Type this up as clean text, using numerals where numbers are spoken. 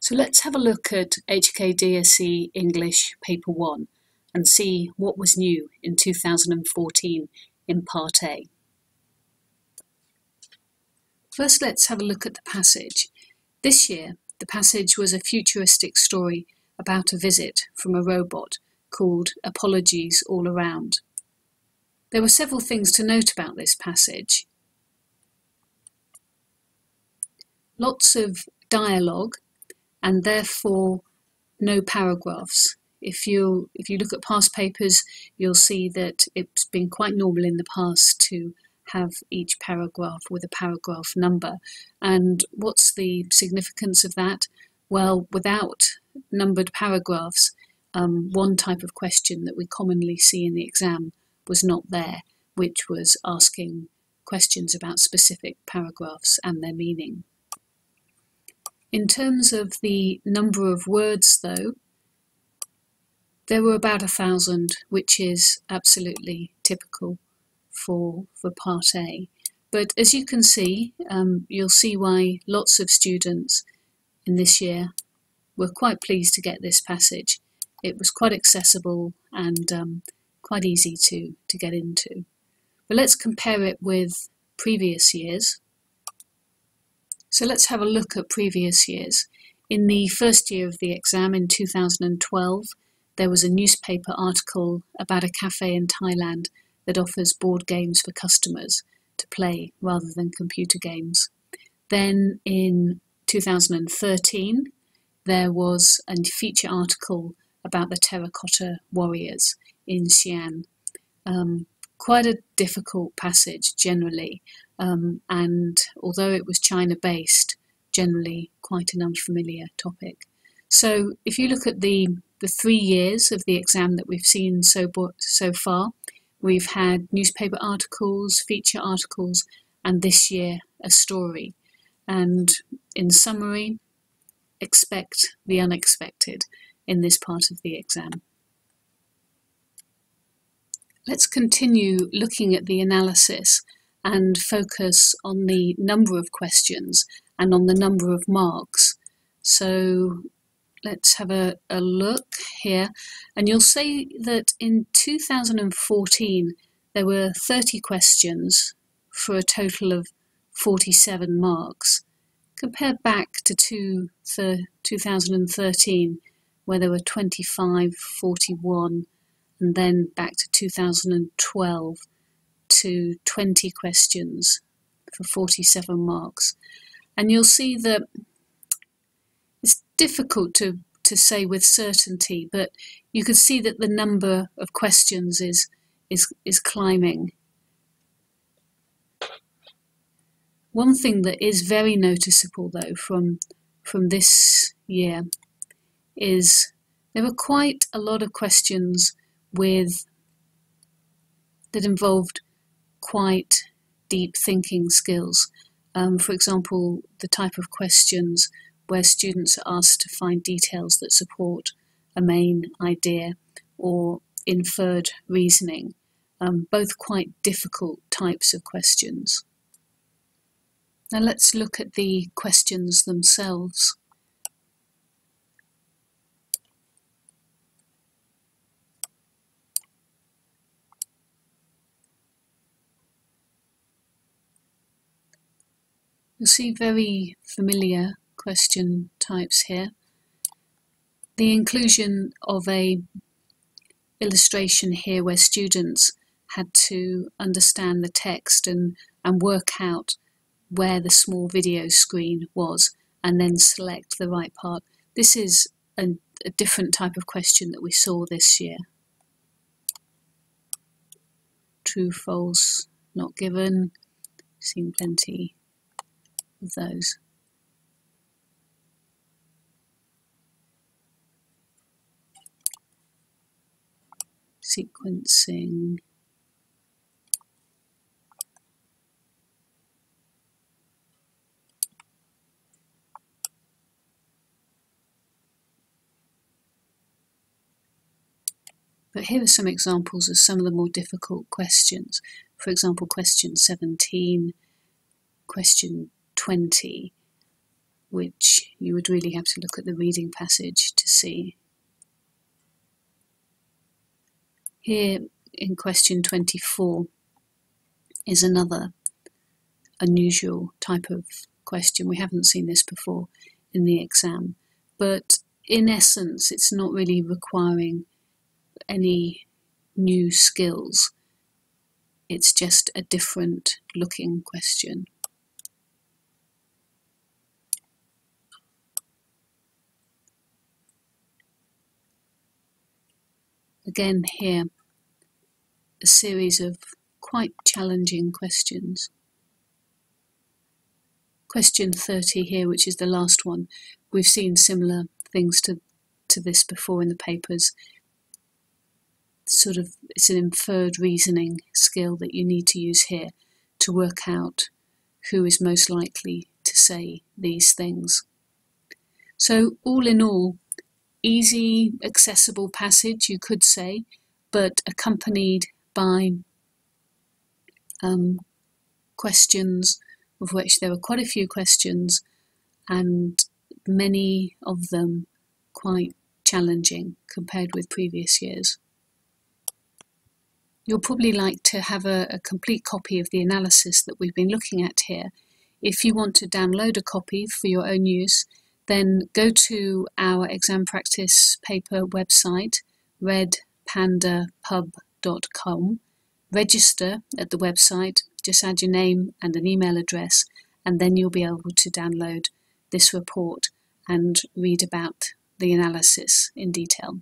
So let's have a look at HKDSE English Paper 1 and see what was new in 2014 in Part A. First, let's have a look at the passage. This year, the passage was a futuristic story about a visit from a robot called Apologies All Around. There were several things to note about this passage. Lots of dialogue and therefore no paragraphs. If you look at past papers, you'll see that it's been quite normal in the past to have each paragraph with a paragraph number. And what's the significance of that? Well, without numbered paragraphs, one type of question that we commonly see in the exam was not there, which was asking questions about specific paragraphs and their meaning. In terms of the number of words, though, there were about 1,000, which is absolutely typical for Part A. But as you can see, you'll see why lots of students in this year were quite pleased to get this passage. It was quite accessible and quite easy to get into. But let's compare it with previous years. So let's have a look at previous years. In the first year of the exam in 2012, there was a newspaper article about a cafe in Thailand that offers board games for customers to play rather than computer games. Then in 2013, there was a feature article about the terracotta warriors in Xi'an. Quite a difficult passage generally, and although it was China-based, generally quite an unfamiliar topic. So if you look at the 3 years of the exam that we've seen so far, we've had newspaper articles, feature articles, and this year a story. And in summary, expect the unexpected in this part of the exam. Let's continue looking at the analysis and focus on the number of questions and on the number of marks. So let's have a look here, and you'll see that in 2014 there were 30 questions for a total of 47 marks, compared back to 2013 where there were 25, 41, and then back to 2012 to 20 questions for 47 marks. And you'll see that it's difficult to say with certainty, but you can see that the number of questions is climbing. One thing that is very noticeable, though, from this year is there were quite a lot of questions that involved quite deep thinking skills. For example, the type of questions where students are asked to find details that support a main idea or inferred reasoning, both quite difficult types of questions. Now let's look at the questions themselves. You'll see very familiar question types here. The inclusion of an illustration here where students had to understand the text and work out where the small video screen was and then select the right part. This is a different type of question that we saw this year. True, false, not given. Seen plenty of those. Sequencing. But here are some examples of some of the more difficult questions. For example, question 17, question 20. which you would really have to look at the reading passage to see. Here in question 24 is another unusual type of question. We haven't seen this before in the exam, but in essence it's not really requiring any new skills. It's just a different looking question. Again here, a series of quite challenging questions. Question 30 here, which is the last one. We've seen similar things to this before in the papers. It's an inferred reasoning skill that you need to use here to work out who is most likely to say these things. So all in all, easy, accessible passage, you could say, but accompanied by questions, of which there were quite a few questions, and many of them quite challenging compared with previous years. You'll probably like to have a complete copy of the analysis that we've been looking at here. If you want to download a copy for your own use, then go to our exam practice paper website, redpandapub.com, register at the website, just add your name and an email address, and then you'll be able to download this report and read about the analysis in detail.